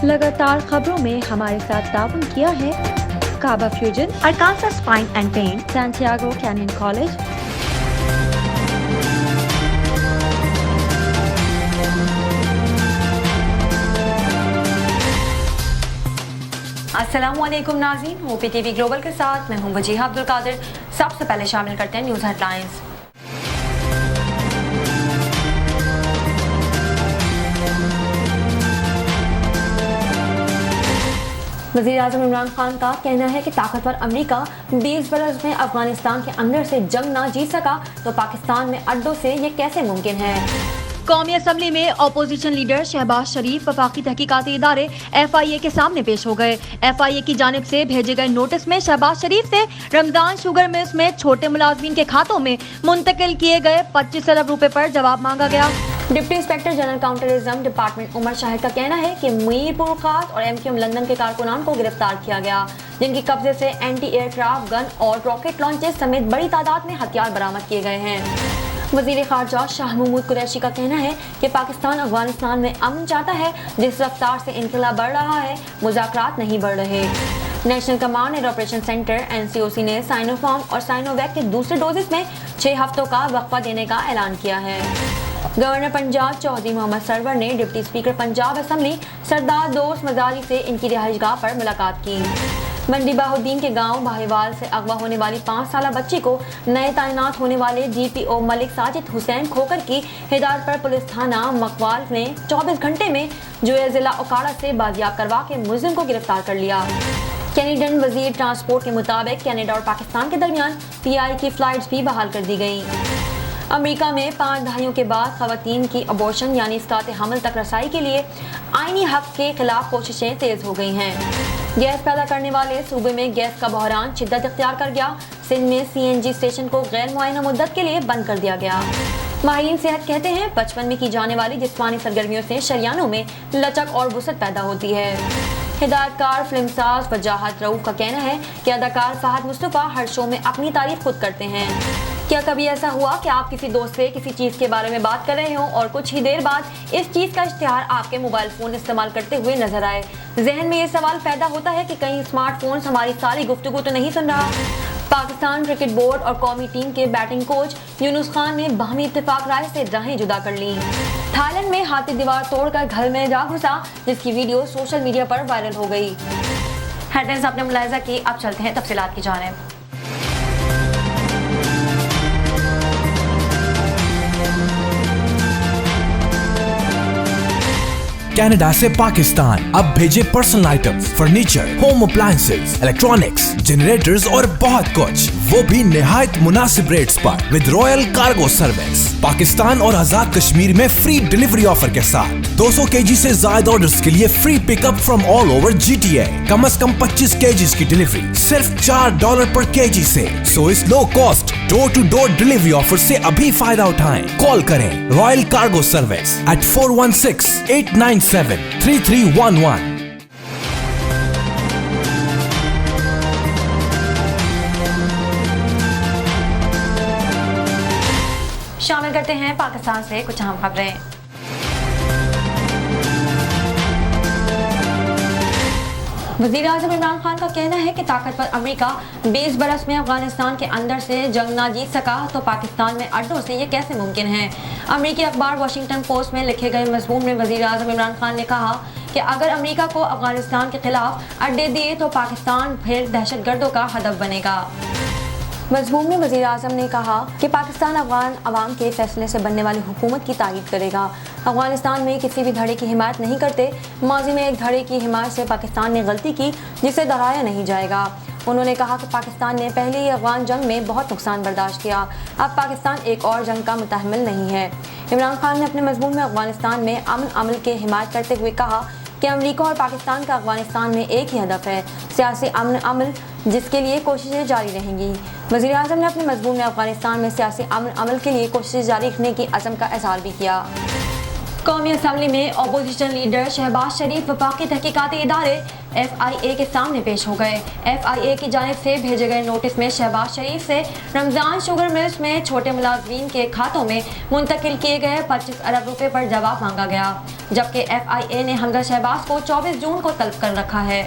लगातार खबरों में हमारे साथ ताउन किया है काबा Fusion, Arkansas Spine and Pain, Santiago Canyon College, अस्सलामुअलैकुम नाज़रीन, OPTV ग्लोबल के साथ मैं हूं वजीहा अब्दुल कादिर। सबसे पहले शामिल करते हैं न्यूज़ हेडलाइंस। वज़ीर आज़म इमरान खान का कहना है कि ताकतवर अमेरिका 20 बरस में अफगानिस्तान के अंदर से जंग ना जीत सका तो पाकिस्तान में अड्डों से ये कैसे मुमकिन है। कौमी असम्बली में अपोजिशन लीडर शहबाज शरीफ वफाकी तहकीकाती इदारे FIA के सामने पेश हो गए। FIA की जानिब से भेजे गए नोटिस में शहबाज शरीफ से रमजान शुगर मिल्स में छोटे मुलाजमीन के खातों में मुंतकिल किए गए 25 अरब रुपए पर जवाब मांगा गया। Deputy inspector general counterterrorism department Umar Shahid का कहना है कि मीरपुर खास और MQM लंदन के कारकुनान को गिरफ्तार किया गया, जिनकी कब्जे से एंटी एयरक्राफ्ट गन और रॉकेट लॉन्चर्स समेत बड़ी तादाद में हथियार बरामद किए गए हैं। वज़ीर ख़ारजा शाह महमूद कुरैशी का कहना है कि पाकिस्तान अफगानिस्तान में अमन चाहता है। जिस रफ्तार से इनकलाब बढ़ रहा है, मुज़ाकरात नहीं बढ़ रहे। National command and operation centre NCOC ने साइनोफार्म और साइनोवैक के दूसरे डोजेस में 6 हफ्तों का वक्फा देने का ऐलान किया है। गवर्नर पंजाब चौधरी मोहम्मद सरवर ने डिप्टी स्पीकर पंजाब असम्बली सरदार दोस्त मजारी से इनकी रिहाइशगाह पर मुलाकात की। मंडी बाहुद्दीन के गांव बाहिवाल से अगवा होने वाली 5 साला बच्ची को नए तैनात होने वाले DPO मलिक साजिद हुसैन खोकर की हिदायत पर पुलिस थाना मकवाल ने 24 घंटे में जुए जिला ओकाड़ा से बाजियाब करवा के मुलजिम को गिरफ्तार कर लिया। कैनेडियन वजीर ट्रांसपोर्ट के मुताबिक कनाडा और पाकिस्तान के दरमियान PI की फ्लाइट्स भी बहाल कर दी गई। अमेरिका में 5 दहाइयों के बाद खवातीन की अबॉर्शन यानी इसकात हमल तक रसाई के लिए आईनी हक के खिलाफ कोशिशें तेज हो गई हैं। गैस पैदा करने वाले सूबे में गैस का बहरान शिद्दत इख्तियार कर गया। सिंध में CNG स्टेशन को गैर मुआयना मुद्दत के लिए बंद कर दिया गया। माहिरीन सेहत कहते हैं बचपन में की जाने वाली जिस्मानी सरगर्मियों से शरियानों में लचक और वुसअत पैदा होती है। हिदायतकार फिल्मसाज वजाहत रऊफ का कहना है कि अदाकार फहद मुस्तफा हर शो में अपनी तारीफ खुद करते हैं। क्या कभी ऐसा हुआ कि आप किसी दोस्त से किसी चीज़ के बारे में बात कर रहे हो और कुछ ही देर बाद इस चीज़ का इश्तिहार आपके मोबाइल फ़ोन इस्तेमाल करते हुए नजर आए? जहन में ये सवाल पैदा होता है कि कहीं स्मार्टफोन हमारी सारी गुफ्तगू तो नहीं सुन रहा। पाकिस्तान क्रिकेट बोर्ड और कौमी टीम के बैटिंग कोच यूनुस खान ने बाहमी इत्तेफाक राय से राहें जुदा कर ली। थाईलैंड में हाथी दीवार तोड़कर घर में जा घुसा, जिसकी वीडियो सोशल मीडिया पर वायरल हो गई। हेडलाइंस आपने मुलाहिजा की, अब चलते हैं तफसीलात की जानिब। कनाडा से पाकिस्तान अब भेजे personal items, furniture, home appliances, electronics, generators और बहुत कुछ, वो भी निहायत मुनासिब रेट्स पर with royal cargo service. Pakistan और आजाद कश्मीर में फ्री डिलीवरी ऑफर के साथ 200 kg से ज्यादा ऑर्डर्स के लिए free pickup from all over GTA। कम से कम 25 kg की डिलीवरी सिर्फ $4 पर kg से। सो इस low cost door to door delivery offer से अभी फायदा उठाएं। कॉल करें रॉयल कार्गो सर्विस at 416-897-3311। शामिल करते हैं पाकिस्तान से कुछ अहम खबरें। वज़ीर आज़म इमरान खान का कहना है कि ताकतवर अमेरिका 20 बरस में अफगानिस्तान के अंदर से जंग ना जीत सका तो पाकिस्तान में अड्डों से ये कैसे मुमकिन है। अमेरिकी अखबार वाशिंगटन पोस्ट में लिखे गए मज़मून में वज़ीर आज़म इमरान खान ने कहा कि अगर अमेरिका को अफगानिस्तान के खिलाफ अड्डे दिए तो पाकिस्तान फिर दहशतगर्दों का हदफ बनेगा। मज़मून में वज़ीर आज़म ने कहा कि पाकिस्तान अफगान अवाम के फैसले से बनने वाली हुकूमत की तारीफ करेगा। अफगानिस्तान में किसी भी धड़े की हिमायत नहीं करते। माजी में एक धड़े की हिमायत से पाकिस्तान ने गलती की जिसे दोहराया नहीं जाएगा। उन्होंने कहा कि पाकिस्तान ने पहले ही अफगान जंग में बहुत नुकसान बर्दाश्त किया, अब पाकिस्तान एक और जंग का मुतहम्मिल नहीं है। इमरान खान ने अपने मज़मून में अफगानिस्तान में अमन अमल की हिमायत करते हुए कहा कि अमेरिका और पाकिस्तान का अफगानिस्तान में एक ही हदफ है, सियासी अमन अमल, जिसके लिए कोशिशें जारी रहेंगी। वज़ीर आज़म ने अपने मज़मून में अफगानिस्तान में सियासी अमन अमल के लिए कोशिशें जारी रखने की अज़म का इज़हार भी किया। कौमी असम्बली में अपोजिशन लीडर शहबाज शरीफ वफाकी तहकीकाती इदारे FIA के सामने पेश हो गए। FIA की जानिब से भेजे गए नोटिस में शहबाज शरीफ से रमजान शुगर मिल्स में छोटे मुलाजमीन के खातों में मुंतकिल किए गए 25 अरब रुपए पर जवाब मांगा गया, जबकि FIA ने हमजा शहबाज को 24 जून को तलब कर रखा है।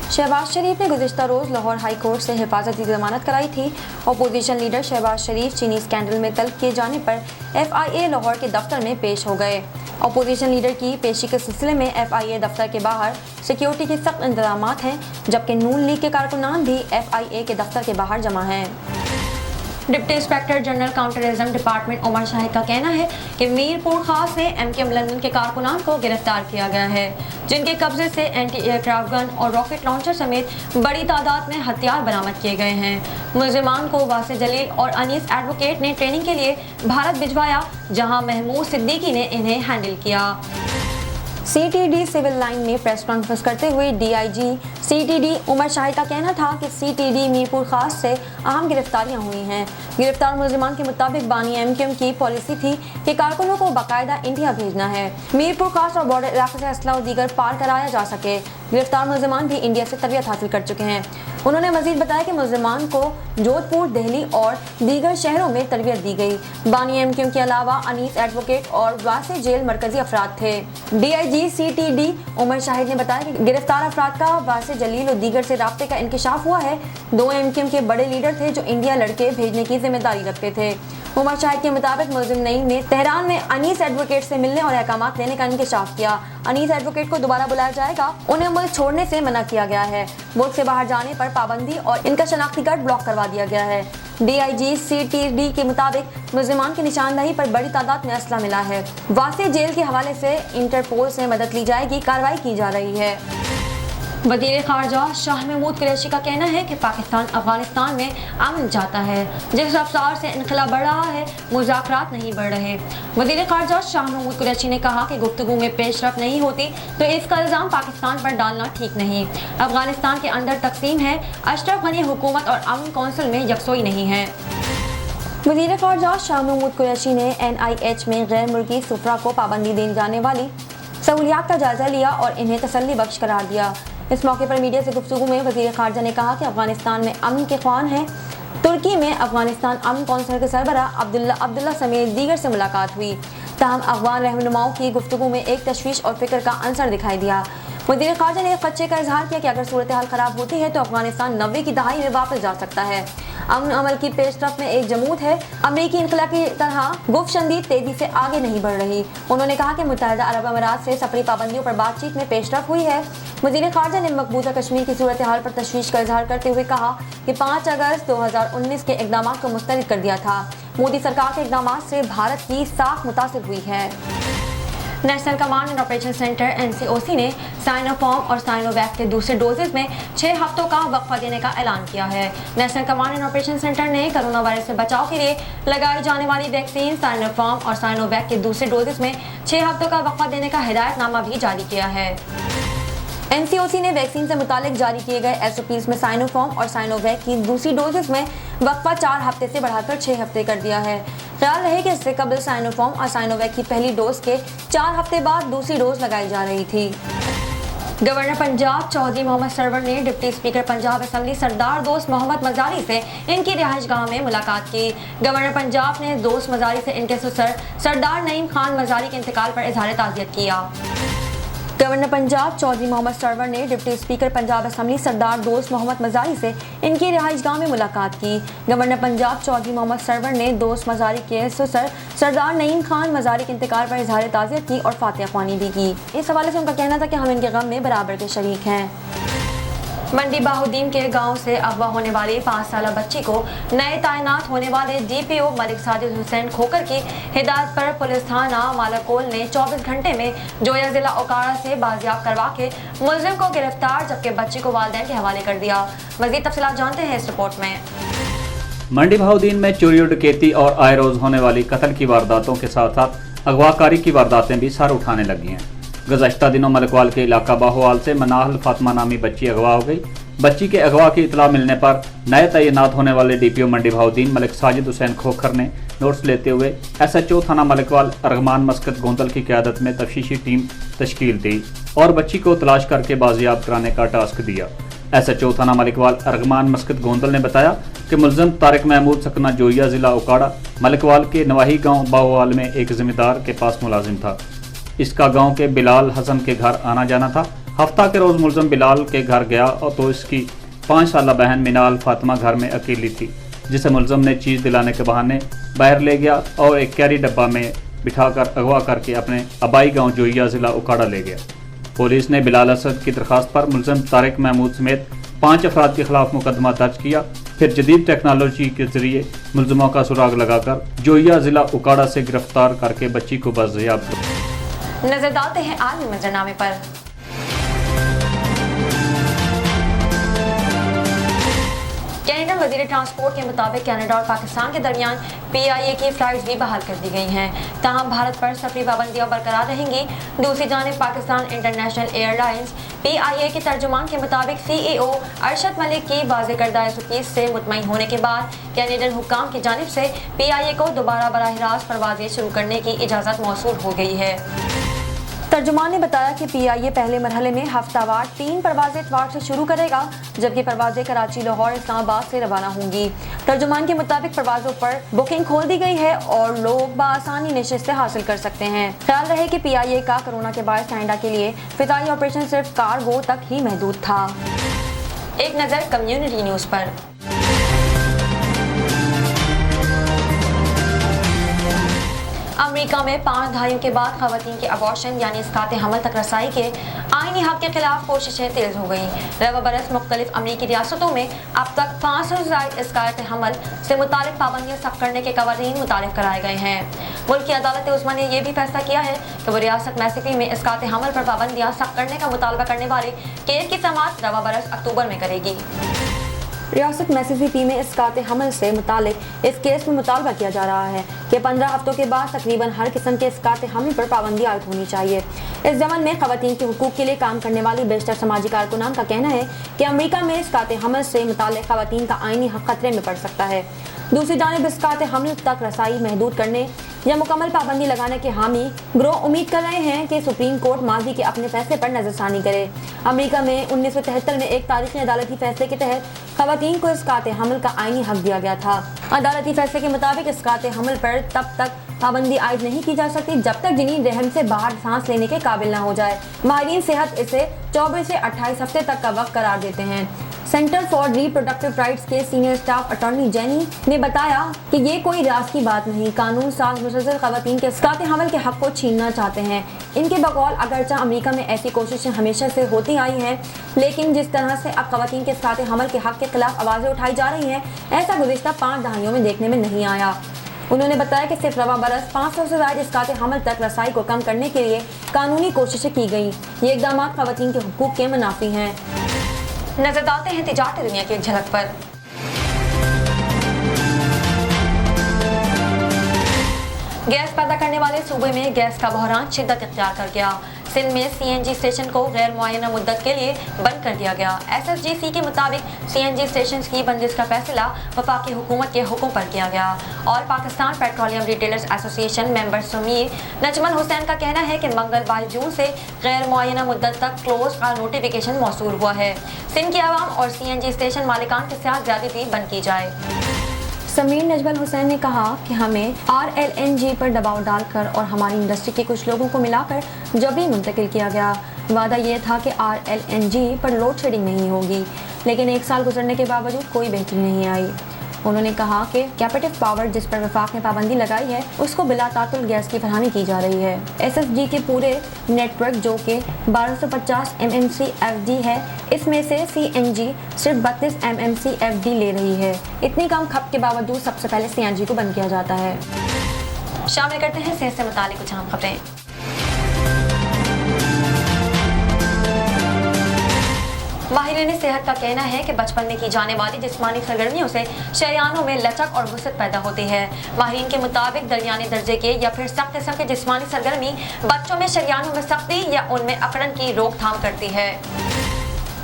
शहबाज शरीफ ने गुज़िश्ता रोज़ लाहौर हाई कोर्ट से हिफाजती ज़मानत कराई थी। अपोजिशन लीडर शहबाज शरीफ चीनी स्कैंडल में तलब किए जाने पर FIA लाहौर के दफ्तर में पेश हो गए। अपोजिशन लीडर की पेशी के सिलसिले में FIA दफ्तर के बाहर सिक्योरिटी के सख्त इंतजामात हैं, जबकि नून लीग के कारकुनान भी FIA के दफ्तर के बाहर जमा हैं। Deputy inspector general counterterrorism department Umar Shahid का कहना है कि मीरपुर खास से MKM लंदन के कारकुनान को गिरफ्तार किया गया है, जिनके कब्जे से एंटी एयरक्राफ्ट गन और रॉकेट लॉन्चर समेत बड़ी तादाद में हथियार बरामद किए गए हैं। मुलजिमान को वासे जलील और अनीस एडवोकेट ने ट्रेनिंग के लिए भारत भिजवाया, जहां महमूद सिद्दीकी ने इन्हें हैंडल किया। CTD सिविल लाइन में प्रेस कॉन्फ्रेंस करते हुए DIG CTD उमर शाहिद का कहना था कि CTD मीरपुर खास से अहम गिरफ्तारियां हुई हैं। गिरफ्तार मुलजिमान के मुताबिक बानी MKM की पॉलिसी थी कि कारकुनों को बाकायदा इंडिया भेजना है, मीरपुर खास और बॉर्डर इलाके से असला और दीगर पार कराया जा सके। गिरफ्तार मुलजिमान भी इंडिया से तरबियत हासिल कर चुके हैं। उन्होंने मजीद बताया कि मुलजिमान को जोधपुर, दिल्ली और दीगर शहरों में तरबियत दी गई। बानी MKM के अलावा अनीस एडवोकेट और वासे जेल मरकजी अफराद थे। DIG CTD उमर शाहिद ने बताया कि गिरफ्तार अफराद का वासे जलील और दीगर से राब्ते का इंकशाफ हुआ है। 2 MKM के बड़े लीडर थे जो इंडिया लड़के भेजने की जिम्मेदारी रखते थे। उमर शाहिद के मुताबिक मुलजिम नईम ने तेहरान में अनीस एडवोकेट से मिलने और अहकामात लेने का इंकशाफ किया। अनीस एडवोकेट को दोबारा बुलाया जाएगा। उन्हें मुल्क छोड़ने से मना किया गया है। मुल्क से बाहर जाने पर पाबंदी और इनका शनाख्ती कार्ड ब्लॉक करवा दिया गया है। DIG CTD के मुताबिक मुलजिमान की निशानदही पर बड़ी तादाद में असला मिला है। वासे जेल के हवाले से इंटरपोल से मदद ली जाएगी, कार्रवाई की जा रही है। वज़ीर ख़ारजा शाह महमूद कुरैशी का कहना है कि पाकिस्तान अफगानिस्तान में अमन चाहता है। जिस रफ्तार से इनक़िलाब बढ़ रहा है, मुज़ाकरात नहीं बढ़ रहे। वज़ीर ख़ारजा शाह महमूद कुरैशी ने कहा कि गुफ्तगू में पेशरफ नहीं होती तो इसका इल्ज़ाम पाकिस्तान पर डालना ठीक नहीं। अफगानिस्तान के अंदर तकसीम है, अशरफ गनी हुकूमत और अमन कौंसिल में यकसोई नहीं है। वज़ीर ख़ारजा शाह महमूद कुरैशी ने NIH में गैर मुल्की सुफरा को पाबंदी देने जाने वाली सहूलियात का जायजा लिया और इन्हें तसल्ली बख्श करार दिया। इस मौके पर मीडिया से गुफ्तगू में वज़ीर ख़ारजा ने कहा कि अफगानिस्तान में अमन के ख्वाहान हैं। तुर्की में अफगानिस्तान अमन कौंसिल के सरबराह अब्दुल्ला समेत दीगर से मुलाकात हुई। ताहम अफगान रहनुमाओं की गुफ्तगू में एक तशवीश और फिक्र का अंसर दिखाई दिया। वज़ीर ख़ारजा ने खदशे का इजहार किया कि अगर सूरत हाल ख़राब होती है तो अफगानिस्तान 90 की दहाई में वापस जा सकता है। अमन अमल की पेशरफ में एक जमूत है, अमरीकी इनक़िलाब की तरह गुफ्तशंदी तेज़ी से आगे नहीं बढ़ रही। उन्होंने कहा कि मुत्तहिदा अरब अमीरात से सफरी पाबंदियों पर बातचीत में पेशरफ हुई है। वज़ीर ख़ारजा ने मकबूजा कश्मीर की सूरत हाल पर तशवीश का इजहार करते हुए कहा कि 5 अगस्त 2019 के इक़दामात को मुस्तरद कर दिया था। मोदी सरकार के इक़दामात से भारत की साख मुतासिर हुई है। National command and operation centre NCOC ने साइनोफॉर्म और साइनोवैक के दूसरे डोजेज में 6 हफ्तों का वक्फा देने का ऐलान किया है। National command and operation centre ने कोरोना वायरस से बचाव के लिए लगाई जाने वाली वैक्सीन साइनोफॉर्म और साइनोवैक के दूसरे डोजेज में 6 हफ्तों का वक्फा देने का हिदायतनामा भी जारी किया है। NCOC ने वैक्सीन से मुतालिक जारी किए गए SOPs में साइनोफॉर्म और साइनोवैक की दूसरी डोजेस में वक्फा 4 हफ्ते से बढ़ाकर 6 हफ्ते कर दिया है। ख्याल रहे कि इससे कबल साइनोफॉर्म और साइनोवैक की पहली डोज के 4 हफ्ते बाद दूसरी डोज लगाई जा रही थी। गवर्नर पंजाब चौधरी मोहम्मद सरवर ने डिप्टी स्पीकर पंजाब असम्बली सरदार दोस्त मोहम्मद मजारी से इनकी रिहाइशगाह में मुलाकात की। गवर्नर पंजाब ने दोस्त मजारी से इनके ससुर सरदार नईम खान मजारी के इंतकाल पर इजहार ताज़ियत किया। गवर्नर पंजाब चौधरी मोहम्मद सरवर ने डिप्टी स्पीकर पंजाब असम्बली सरदार दोस्त मोहम्मद मजारी से इनकी रिहाइशगाह में मुलाकात की। गवर्नर पंजाब चौधरी मोहम्मद सरवर ने दोस्त मजारी के ससुर सरदार नईम खान मजारी के इंतकाल पर इजहार ताज़ियत की और फातिहा ख्वानी भी की। इस हवाले से उनका कहना था कि हम इनके गम में बराबर के शरीक हैं। मंडी बाहुद्दीन के गांव से अगवा होने वाली 5 साला बच्ची को नए तैनात होने वाले DPO मलिक साजिद हुसैन खोकर की हिदायत पर पुलिस थाना मालाकोल ने 24 घंटे में जोया जिला ओकाड़ा से बाजियाब करवा के मुलजिम को गिरफ्तार, जबकि बच्ची को वालिदैन के हवाले कर दिया। मज़ीद तफसीलात जानते हैं इस रिपोर्ट में। मंडी बाहुद्दीन में चोरी और डकैती और आए रोज होने वाली कत्ल की वारदातों के साथ साथ अगवाकारी की वारदातें भी सर उठाने लगी हैं। गुज़श्ता दिनों मलकवाल के इलाका बाहुवाल से मनाहल फातिमा नामी बच्ची अगवा हो गई। बच्ची के अगवा की इतला मिलने पर नए तैनात होने वाले डीपीओ मंडी बहाउद्दीन मलिक साजिद हुसैन खोखर ने नोट्स लेते हुए एसएचओ थाना मलिकवाल अरगमान मस्कत गोंदल की क़यादत में तफ्तीशी टीम तश्कील दी और बच्ची को तलाश करके बाजियाब कराने का टास्क दिया। एसएचओ थाना मलिकवाल अरगमान मस्कत गोंदल ने बताया कि मुलजम तारिक महमूद सकना जोइया ज़िला उकाड़ा मलिकवाल के नवाही गांव बाहुवाल में एक ज़मींदार के पास मुलाजिम था। इसका गांव के बिलाल हसन के घर आना जाना था। हफ्ता के रोज़ मुलजम बिलाल के घर गया और तो इसकी 5 साला बहन मिनाल फातिमा घर में अकेली थी, जिसे मुलजम ने चीज़ दिलाने के बहाने बाहर ले गया और एक कैरी डब्बा में बिठाकर अगवा करके अपने आबाई गांव जोइया ज़िला उकाड़ा ले गया। पुलिस ने बिलाल असद की दरख्वास्त पर मुलजम तारिक महमूद समेत 5 अफराद के खिलाफ मुकदमा दर्ज किया। फिर जदीद टेक्नोलॉजी के जरिए मुलजमों का सुराग लगाकर जोइया ज़िला उकाड़ा से गिरफ्तार करके बच्ची को बाजियाब किया। नजर डालते हैं आलमी मंजरनामे पर। कनाडा वज़ीर ट्रांसपोर्ट के मुताबिक कनाडा और पाकिस्तान के दरमियान PIA की फ़्लाइट्स भी बहाल कर दी गई हैं। ताहम भारत पर सफरी पाबंदियां बरकरार रहेंगी। दूसरी जानिब पाकिस्तान इंटरनेशनल एयरलाइंस PIA के तर्जुमान के मुताबिक CEO अरशद मलिक की वाज़ेह करदा सुकीस से मुतमईन होने के बाद कैनेडियन हुक्काम की जानिब से PIA को दोबारा बराह रास्त परवाज़ें शुरू करने की इजाज़त मौसूल हो गई है। तर्जुमान ने बताया कि PIA पहले मरहले में हफ्तावार 3 परवाज़ें इतवार से शुरू करेगा, जबकि परवाज़ें कराची, लाहौर, इस्लामाबाद से रवाना होंगी। तर्जुमान के मुताबिक परवाज़ों पर बुकिंग खोल दी गई है और लोग बआसानी नशिस्तें हासिल कर सकते हैं। ख्याल रहे कि PIA का कोरोना के बाद कनाडा के लिए फ़िज़ाई ऑपरेशन सिर्फ कार्गो तक ही महदूद था। एक नज़र कम्युनिटी न्यूज़ पर। अमेरिका में 5 दहाइयों के बाद खवातीन के अबॉर्शन यानी इसकाते हमल तक रसाई के आईनी हक के खिलाफ कोशिशें तेज हो गई। रवा बरस मुख्तलिफ अमरीकी रियासतों में अब तक 500 से ज़ायद इसकाते हमल से मुतालिक पाबंदियां सख्त करने के कवानीन मुतारिफ कराए गए हैं। मुल्क की अदालत उस्मा ने यह भी फैसला किया है कि वो रियासत मैसिफी में इसकाते हमल पर पाबंदियां सख्त करने का मुतालबा करने वाले केस की समाअत रवा बरस अक्टूबर में करेगी। रियासत मैसिसिपी में इसकाते हमल से मुतालिक इस केस में मुतालबा किया जा रहा है कि 15 हफ्तों के बाद तकरीबन हर किस्म के इसकाते हमल पर पाबंदी आयद होनी चाहिए। इस ज़मन में खवातीन के हुकूक के लिए काम करने वाली बेशतर समाजी कारकुनान का कहना है कि अमेरिका में इसकाते हमल से मुतालिक खवातीन का आईनी हक खतरे में पड़ सकता है। दूसरी जानिब इसकाते हमल तक रसाई महदूद करने या मुकम्मल पाबंदी लगाने के हामी ग्रोह उम्मीद कर रहे हैं कि सुप्रीम कोर्ट माजी के अपने फैसले पर नजरसानी करे। अमेरिका में 1973 में एक तारीखी अदालती फैसले के तहत खवातीन को इसकाते हमल का आईनी हक दिया गया था। अदालती फैसले के मुताबिक इसकाते हमल पर तब तक पाबंदी आयद नहीं की जा सकती जब तक जनीन रहम से बाहर सांस लेने के काबिल ना हो जाए। माहिरीन सेहत इसे 24 से 28 हफ्ते तक का वक्त करार देते हैं। सेंटर फॉर रिप्रोडक्टिव राइट्स के सीनियर स्टाफ अटॉर्नी जेनी ने बताया कि ये कोई राज की बात नहीं, कानून साज मुसलसल खवातीन के इसकाते हमल के हक को छीनना चाहते हैं। इनके बकौल अगरचा अमेरिका में ऐसी कोशिशें हमेशा से होती आई हैं, लेकिन जिस तरह से अब खवातीन के इसकाते हमल के हक के खिलाफ आवाज़ें उठाई जा रही हैं, ऐसा गुज़िश्ता 5 दहाइयों में देखने में नहीं आया। उन्होंने बताया कि सिर्फ रवा बरस 500 से ज़ायद इसकाते हमल तक रसाई को कम करने के लिए कानूनी कोशिशें की गई। ये इक़दाम खवातीन के हुकूक के मुनाफी हैं। नजर डालते हैं तिजारती दुनिया की एक झलक पर। गैस पैदा करने वाले सूबे में गैस का बहरान शिद्दत इख्तियार कर गया। सिंध में CNG स्टेशन को गैर मुअय्यना मुद्दत के लिए बंद कर दिया गया। SSGC के मुताबिक CNG स्टेशन की बंदिश का फैसला वफाकी हुकूमत के हुक्म पर किया गया। और Pakistan petroleum retailers association member Sameer Najmul Hussain का कहना है कि मंगल 22 जून से गैर मुअय्यना मुद्दत तक क्लोज का नोटिफिकेशन मौसूल हुआ है। सिंध के अवाम और CNG स्टेशन मालिकान के साथ ज्यादती बंद की जाए। समीर नजमल हुसैन ने कहा कि हमें RLNG पर दबाव डालकर और हमारी इंडस्ट्री के कुछ लोगों को मिलाकर जबरी मुंतकिल किया गया। वादा ये था कि RLNG पर लोड शेडिंग नहीं होगी, लेकिन 1 साल गुजरने के बावजूद कोई बेहतरी नहीं आई। उन्होंने कहा कि कैपेटिव पावर जिस पर वफाक ने पाबंदी लगाई है उसको बिला तातुल गैस की फरहमी की जा रही है। SSG के पूरे नेटवर्क जो कि 1250 MMC FD है, इसमें से CNG सिर्फ 32 MMC FD ले रही है। इतनी कम खपत के बावजूद सबसे पहले CNG को बंद किया जाता है। शामिल करते हैं सेहत से मुतालिक कुछ अहम खबरें। माहिरीन सेहत का कहना है कि बचपन में की जाने वाली जिस्मानी सरगर्मियों से शरियानों में लचक और वुसअत पैदा होती है। माहिरीन के मुताबिक दरमियाने दर्जे के या फिर सख्त किस्म के जिस्मानी सरगर्मी बच्चों में शरियानों में सख्ती या उनमें अकड़न की रोकथाम करती है।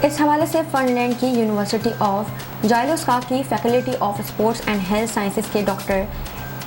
इस हवाले से फिनलैंड की यूनिवर्सिटी ऑफ जाइलोस्का की faculty of sports and health sciences के डॉक्टर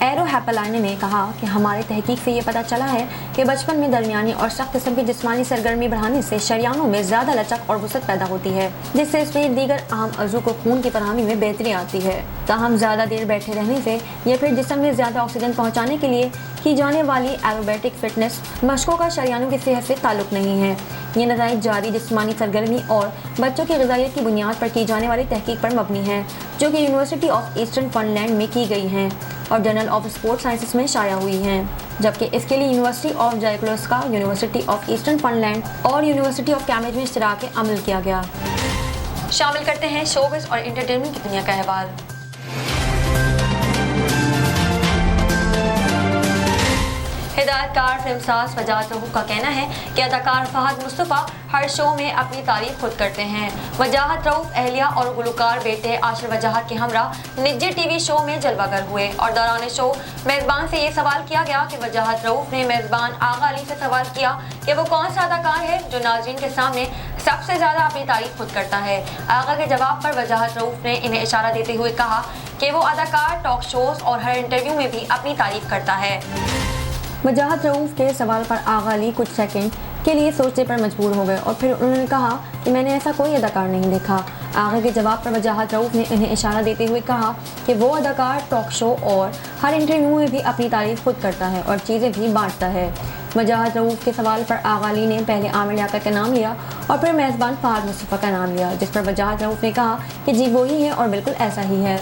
एरो हैपलानी ने कहा कि हमारी तहकीक से ये पता चला है कि बचपन में दरमियानी और सख्त किस्म की जिस्मानी सरगर्मी बढ़ाने से शरियानों में ज़्यादा लचक और वसअत पैदा होती है, जिससे इसमें दीगर अहम अज़ू को खून की फरहमी में बेहतरी आती है। ताहम ज़्यादा देर बैठे रहने से या फिर जिस्म में ज़्यादा ऑक्सीजन पहुँचाने के लिए की जाने वाली एरोबैटिक फिटनेस मशकों का शरियानों की सेहत से ताल्लुक नहीं है। ये नताइज जारी जिस्मानी सरगर्मी और बच्चों की ग़िज़ाइयत की बुनियाद पर की जाने वाली तहकीक पर मबनी है, जो कि यूनिवर्सिटी ऑफ ईस्टर्न फिनलैंड में की गई हैं और जर्नल ऑफ स्पोर्ट्स साइंसेस में शाया हुई हैं, जबकि इसके लिए यूनिवर्सिटी ऑफ जाइलोस्का, यूनिवर्सिटी ऑफ ईस्टर्न फिनलैंड और यूनिवर्सिटी ऑफ कैम्ब्रिज में इश्तराक अमल किया गया। शामिल करते हैं शोबिज़ और एंटरटेनमेंट की दुनिया का अहवाल। हिदायतकार फिल्मसाज वजाहत रऊफ का कहना है कि अदाकार फहद मुस्तफ़ा हर शो में अपनी तारीफ खुद करते हैं। वजाहत रऊफ अहलिया और गुलकार बेटे आशिर वजाहत के हमरा निजी टीवी शो में जलवागर हुए और दौरान शो मेज़बान से ये सवाल किया गया कि वजाहत रऊफ ने मेज़बान आगा अली से सवाल किया कि वो कौन सा अदाकार है जो नाज़रीन के सामने सबसे ज़्यादा अपनी तारीफ खुद करता है। आगा के जवाब पर वजाहत रऊफ ने इन्हें इशारा देते हुए कहा कि वो अदाकार टॉक शोज़ और हर इंटरव्यू में भी अपनी तारीफ करता है। वजाहत रऊफ के सवाल पर आगा अली कुछ सेकंड के लिए सोचने पर मजबूर हो गए और फिर उन्होंने कहा कि मैंने ऐसा कोई अदाकार नहीं देखा। आगा के जवाब पर वजाहत रऊफ ने इन्हें इशारा देते हुए कहा कि वो अदाकार टॉक शो और हर इंटरव्यू में भी अपनी तारीफ खुद करता है और चीज़ें भी बांटता है। वजाहत रऊफ के सवाल पर आगा अली ने पहले आमिर लियाकत का नाम लिया और फिर मेज़बान फहद मुस्तफ़ा का नाम लिया, जिस पर वजाहत रऊफ ने कहा कि जी वो ही है और बिल्कुल ऐसा ही है।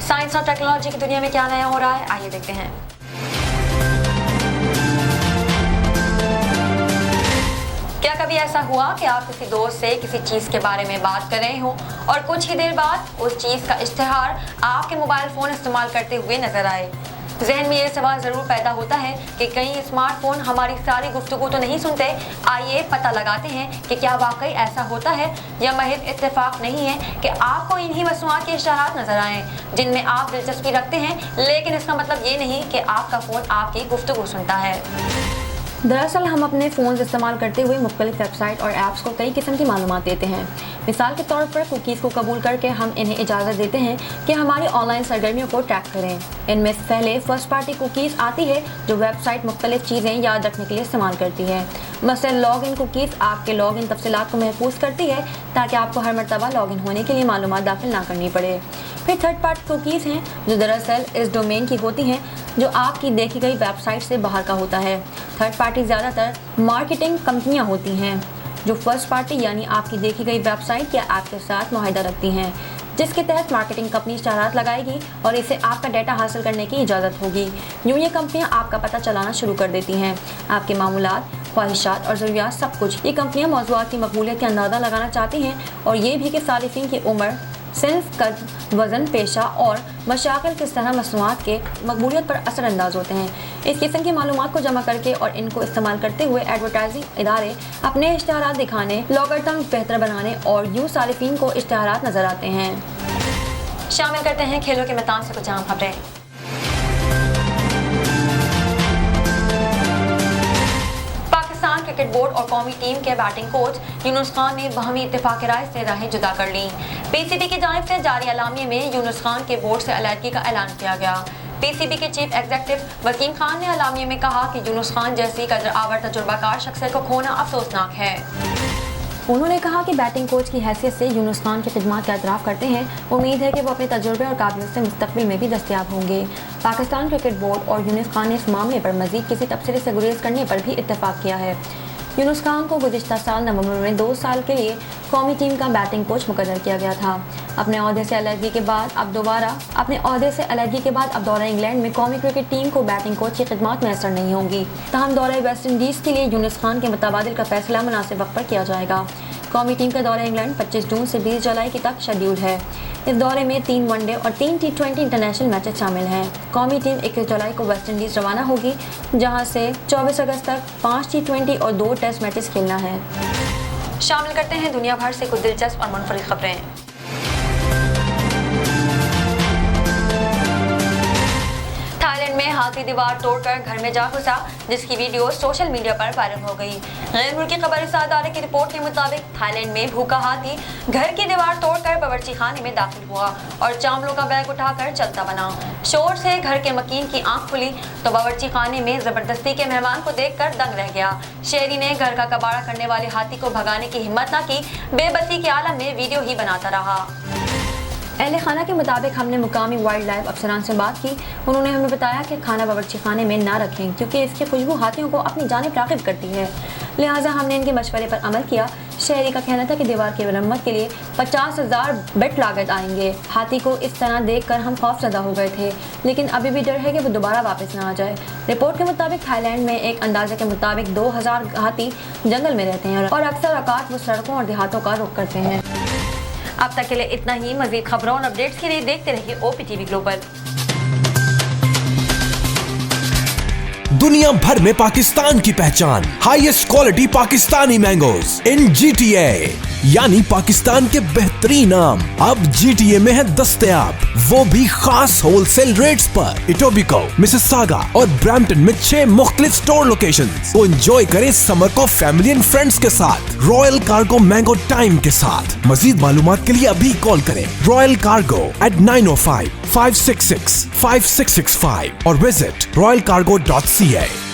साइंस और टेक्नोलॉजी की दुनिया में क्या नया हो रहा है, आइए देखते हैं। क्या कभी ऐसा हुआ कि आप किसी दोस्त से किसी चीज़ के बारे में बात कर रहे हो और कुछ ही देर बाद उस चीज़ का इश्तिहार आपके मोबाइल फ़ोन इस्तेमाल करते हुए नज़र आए? जहन में ये सवाल ज़रूर पैदा होता है कि कहीं स्मार्टफोन हमारी सारी गुफ्तगू तो नहीं सुनते। आइए पता लगाते हैं कि क्या वाकई ऐसा होता है या महज इत्तेफाक नहीं है कि आपको इन्हीं मसनूआत के इशारात नज़र आएँ जिनमें आप दिलचस्पी रखते हैं, लेकिन इसका मतलब ये नहीं कि आपका फ़ोन आपकी गुफ्तगू सुनता है। दरअसल हम अपने फ़ोन इस्तेमाल करते हुए मुख्तलिफ वेबसाइट और ऐप्स को कई किस्म की मालूमात देते हैं। मिसाल के तौर पर कुकीज़ को कबूल करके हम इन्हें इजाज़त देते हैं कि हमारी ऑनलाइन सरगर्मियों को ट्रैक करें। इनमें से पहले फर्स्ट पार्टी कुकीज़ आती है जो वेबसाइट मुख्तलिफ चीज़ें याद रखने के लिए इस्तेमाल करती है। मसलन लॉग इन कुकीज़ आपके लॉग इन तफसीलात को महफूज करती है ताकि आपको हर मरतबा लॉग इन होने के लिए मालूमात दाखिल ना करनी पड़े। फिर थर्ड पार्टी कुकीज़ हैं जो दरअसल इस डोमेन की होती हैं जो आपकी देखी गई वेबसाइट से बाहर का होता है। थर्ड पार्टी ज़्यादातर मार्केटिंग कंपनियां होती हैं जो फर्स्ट पार्टी यानी आपकी देखी गई वेबसाइट या ऐप के साथ मुआहदा रखती हैं, जिसके तहत मार्केटिंग कंपनी इश्तिहारात लगाएगी और इसे आपका डाटा हासिल करने की इजाज़त होगी। यूँ ये कंपनियां आपका पता चलाना शुरू कर देती हैं, आपके मामूलात, ख्वाहिशात और ज़रूरियात सब कुछ। ये कंपनियां मौज़ूआत की मकबूलियत का अंदाज़ा लगाना चाहती हैं और ये भी कि सारिफिन की उम्र, सिंफ, कद, वज़न, पेशा और मशाकिल किस तरह मसनूआत के मकबूलियत पर असरअंदाज होते हैं। इस किस्म की मालूमात को जमा करके और इनको इस्तेमाल करते हुए एडवर्टाइजिंग इदारे अपने इश्तिहारात दिखाने, लॉगरिथम बेहतर बनाने और यूँ सारिफिन को इश्तिहारात नज़र आते हैं। शामिल करते हैं खेलों के मैदान से कुछ अहम खबरें। पाकिस्तान क्रिकेट बोर्ड और कौमी टीम के बैटिंग कोच यूनुस खान ने बाहमी इत्तेफाक राय से राहें जुदा कर ली। पीसीबी की जानिब से जारी अलामिये में यूनुस खान के बोर्ड से अलहदगी का ऐलान किया गया। पीसीबी के चीफ एग्जीक्यूटिव वसीम खान ने अलामिये में कहा कि यूनुस खान जैसी कदर आवर तजुर्बाकार शख्सियत को खोना अफसोसनाक है। उन्होंने कहा कि बैटिंग कोच की हैसियत से यूनुस खान की खिदमत का एतराफ़ करते हैं। उम्मीद है कि वो अपने तजुर्बे और काबिलियत से मुस्तक़बिल में भी दस्तयाब होंगे। पाकिस्तान क्रिकेट बोर्ड और यूनुस खान ने इस मामले पर मज़ीद किसी तबसरे से गुरेज करने पर भी इत्तेफाक किया है। यूनुस खान को गुज़िश्ता साल नवंबर में 2 साल के लिए कौमी टीम का बैटिंग कोच मुकर्रर किया गया था। अपने ओहदे से अलहदगी के बाद अब दौरा इंग्लैंड में कौमी क्रिकेट टीम को बैटिंग कोच की खिदमत मैसर नहीं होंगी। ताहम दौरा वेस्ट इंडीज़ के लिए यूनुस खान के मुतबादिल का फैसला मुनासिब वक्त पर किया जाएगा। कौमी टीम का दौरा इंग्लैंड 25 जून से 20 जुलाई तक शेड्यूल है। इस दौरे में 3 वनडे और 3 T20 इंटरनेशनल मैचेस शामिल हैं। कौमी टीम 21 जुलाई को वेस्ट इंडीज़ रवाना होगी, जहां से 24 अगस्त तक 5 T20 और 2 टेस्ट मैचेस खेलना है। शामिल करते हैं दुनिया भर से कुछ दिलचस्प और मुनफरिद खबरें। थाईलैंड में हाथी दीवार तोड़कर घर में जा घुसा, जिसकी वीडियो सोशल मीडिया पर वायरल हो गई। गैर मुल्की खबरसां इदारे की रिपोर्ट के मुताबिक थाईलैंड में भूखा हाथी घर की दीवार तोड़कर बावर्ची खाने में दाखिल हुआ और चावलों का बैग उठाकर चलता बना। शोर से घर के मकीन की आंख खुली तो बावर्ची खाने में जबरदस्ती के मेहमान को देखकर दंग रह गया। शहरी ने घर का कबाड़ा करने वाले हाथी को भगाने की हिम्मत न की, बेबसी के आलम में वीडियो ही बनाता रहा। अहले खाना के मुताबिक हमने मुकामी वाइल्ड लाइफ अफसरान से बात की। उन्होंने हमें बताया कि खाना बावर्ची खाने में ना रखें क्योंकि इसकी खुशबू हाथियों को अपनी जानिब राग़िब करती है, लिहाजा हमने इनके मशवरे पर अमल किया। शहरी का कहना था कि दीवार की मरम्मत के लिए 50,000 बेट लागत आएंगे। हाथी को इस तरह देखकर हम खौफजदा हो गए थे, लेकिन अभी भी डर है कि वो दोबारा वापस ना आ जाए। रिपोर्ट के मुताबिक थाईलैंड में एक अंदाजे के मुताबिक 2000 हाथी जंगल में रहते हैं और अक्सर औकात वो सड़कों और देहातों का रुख करते हैं। अब तक के लिए इतना ही। मज़ीद खबरों और अपडेट्स के लिए देखते रहिए OPTV ग्लोबल। दुनिया भर में पाकिस्तान की पहचान, हाईएस्ट क्वालिटी पाकिस्तानी मैंगोज इन GTA, यानी पाकिस्तान के बेहतरीन आम अब GTA में है दस्तयाब, वो भी खास होलसेल रेट्स पर। इटोबिको, मिसिसागा और ब्रैम्पटन में 6 मुख्तलिफ स्टोर लोकेशंस। तो एंजॉय करें समर को फैमिली एंड फ्रेंड्स के साथ रॉयल कार्गो मैंगो टाइम के साथ। मजीद मालूमात के लिए अभी कॉल करें रॉयल कार्गो at 905-566-5665 और विजिट royalcargo.ca।